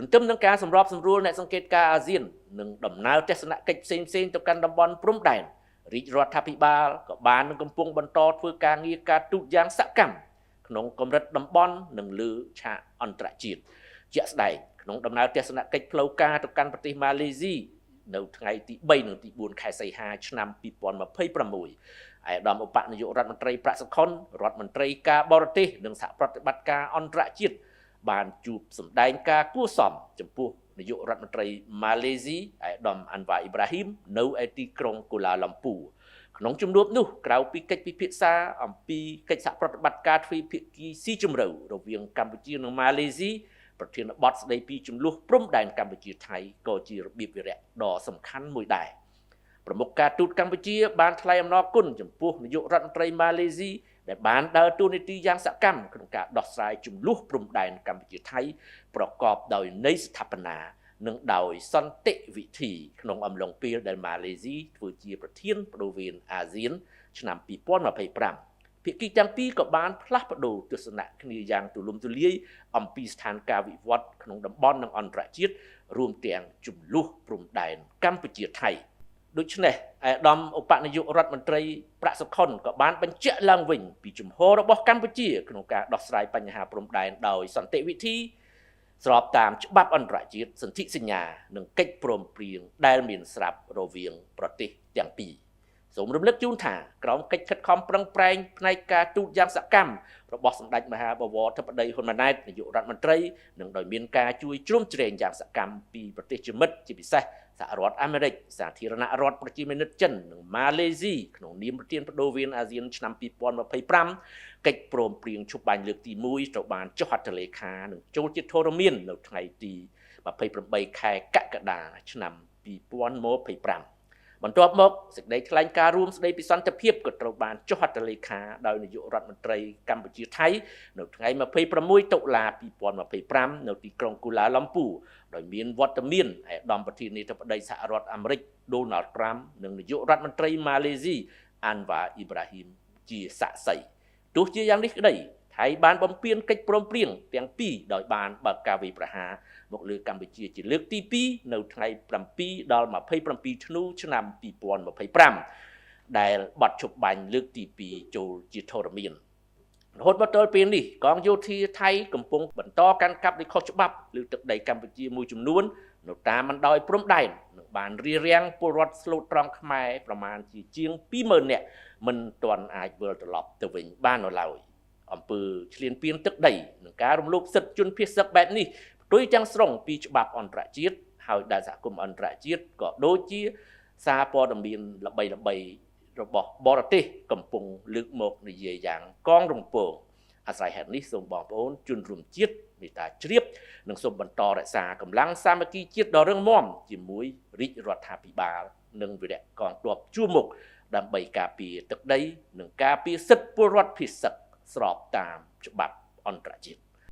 ទន្ទឹមនឹងការសម្របសម្រួលអ្នកសង្កេតការអាស៊ាននិងដំណើរទស្សនកិច្ចផ្សេងៗទៅកាន់តំបន់ព្រំដែនរាជរដ្ឋាភិបាលក៏បាននឹងកំពុងបន្តធ្វើការងារការទូតយ៉ាងសកម្មក្នុងកម្រិតតំបន់និងលើឆាកអន្តរជាតិជាក់ស្ដែងក្នុងដំណើរទស្សនកិច្ចផ្លូវការទៅកាន់ប្រទេសម៉ាឡេស៊ីនៅថ្ងៃទី3និងទី4ខែសីហាឆ្នាំ2026ឯអាដាមឧបនាយករដ្ឋមន្ត្រីប្រាក់សុខុនរដ្ឋមន្ត្រីការបរទេសនិងសហប្រតិបត្តិការអន្តរជាតិបានជួបសម្ដែងការគួរសមចំពោះនាយករដ្ឋមន្ត្រីម៉ាឡេស៊ីអាដាមអាន់វ៉ាអ៊ីប្រាហ៊ីមនៅឯទីក្រុងកូឡាឡាំពូក្នុងជំនួបនោះក្រៅពីកិច្ចពិភាក្សាអំពីកិច្ចសហប្រតិបត្តិការទ្វេភាគីស៊ីជម្រៅរវាងកម្ពុជានិងម៉ាឡេស៊ីប្រធានបទស្ដីពីចំនួនព្រំដែនកម្ពុជាថៃក៏ជារបៀបវិរៈដ៏សំខាន់មួយដែរប្រមុខការទូតកម្ពុជាបានថ្លែងអំណរគុណចំពោះនាយករដ្ឋមន្ត្រីម៉ាឡេស៊ីដែលបានដើរតួនាទីយ៉ាងសកម្មក្នុងការដោះស្រាយចំនួនព្រំដែនកម្ពុជាថៃប្រកបដោយន័យស្ថាបនានិងដោយសន្តិវិធីក្នុងអំឡុងពេលដែលម៉ាឡេស៊ីធ្វើជាប្រធានបដូវវេនអាស៊ានឆ្នាំ2025ភាគីទាំងពីរក៏បានផ្លាស់ប្ដូរទស្សនៈគ្នាយ៉ាងទូលំទូលាយអំពីស្ថានភាពវិវត្តក្នុងតំបន់និងអន្តរជាតិរួមទាំងចំនួនព្រំដែនកម្ពុជាថៃដូច្នេះអាដាមឧបនាយករដ្ឋមន្ត្រីប្រាក់សុខុនក៏បានបញ្ជាក់ឡើងវិញពីជំហររបស់កម្ពុជាក្នុងការដោះស្រាយបញ្ហាព្រំដែនដោយសន្តិវិធីស្របតាមច្បាប់អន្តរជាតិសន្ធិសញ្ញានិងកិច្ចព្រមព្រៀងដែលមានស្រាប់រវាងប្រទេសទាំងពីរសូមរំលឹកជូនថាក្រោមកិច្ចខិតខំប្រឹងប្រែងផ្នែកការទូតយ៉ាងសកម្មរបស់សម្ដេចមហាបវរធិបតីហ៊ុនម៉ាណែតនាយករដ្ឋមន្ត្រីនិងដោយមានការជួយជ្រោមជ្រែងយ៉ាងសកម្មពីប្រទេសជាមិត្តជាពិសេសសហរដ្ឋអាមេរិកសាធារណរដ្ឋប្រជាមានិតចិននិងម៉ាឡេស៊ីក្នុងនាមប្រធានបដូវវេនអាស៊ានឆ្នាំ2025កិច្ចព្រមព្រៀងឈប់បាញ់លើកទី1ត្រូវបានចុះហត្ថលេខានិងចូលជាធរមាននៅថ្ងៃទី28ខែកក្កដាឆ្នាំ2025បន្ទាប់មកសេចក្តីថ្លែងការណ៍រួមស្តីពីសន្តិភាពក៏ត្រូវបានចុះហត្ថលេខាដោយនាយករដ្ឋមន្ត្រីកម្ពុជាថៃនៅថ្ងៃ26តុលា2025នៅទីក្រុងកូឡាឡាំពូដោយមានវត្តមានអាដាមប្រធានាធិបតីសហរដ្ឋអាមេរិកដូណាល់ត្រាំនិងនាយករដ្ឋមន្ត្រីម៉ាឡេស៊ីអាន់វ៉ាអ៊ីប្រាហ៊ីមជាសាក្សីទោះជាយ៉ាងនេះក្តីថៃបានបំពេញកិច្ចព្រមព្រៀងទាំងពីរដោយបានបើកការវាយប្រហារមកលើកម្ពុជាជាលើកទី2នៅថ្ងៃ7ដល់27ធ្នូឆ្នាំ2025ដែលបាត់ឈប់បាញ់លើកទី2ចូលជាធរមានរហូតមកទល់ពេលនេះកងយោធាថៃកំពុងបន្តកាន់កាប់ដោយខុសច្បាប់លើទឹកដីកម្ពុជាមួយចំនួននៅតាមបណ្ដោយព្រំដែននិងបានរារាំងពលរដ្ឋស្លូតត្រង់ខ្មែរប្រមាណជាង 20,000 នាក់មិនទាន់អាចវិលត្រឡប់ទៅវិញបាននៅឡើយអំពើឈ្លានពានទឹកដីនិងការរំលោភសិទ្ធិជនភៀសសឹកបែបនេះផ្ទុយទាំងស្រុងពីច្បាប់អន្តរជាតិហើយដែលសហគមន៍អន្តរជាតិក៏ដូចជាសារព័ត៌មានល្បីៗរបស់បរទេសកំពុងលើកមកនិយាយយ៉ាងកងរំពងអាស្រ័យហេតុនេះសូមបងប្អូនជនរួមជាតិមេត្តាជ្រាបនិងសូមបន្តរក្សាកម្លាំងសាមគ្គីជាតិដ៏រឹងមាំជាមួយរាជរដ្ឋាភិបាលនិងវីរៈកងទ័ពជួរមុខដើម្បីការពារទឹកដីនិងការពារសិទ្ធិពលរដ្ឋភៀសសឹកស្របតាមច្បាប់អន្តរជាតិ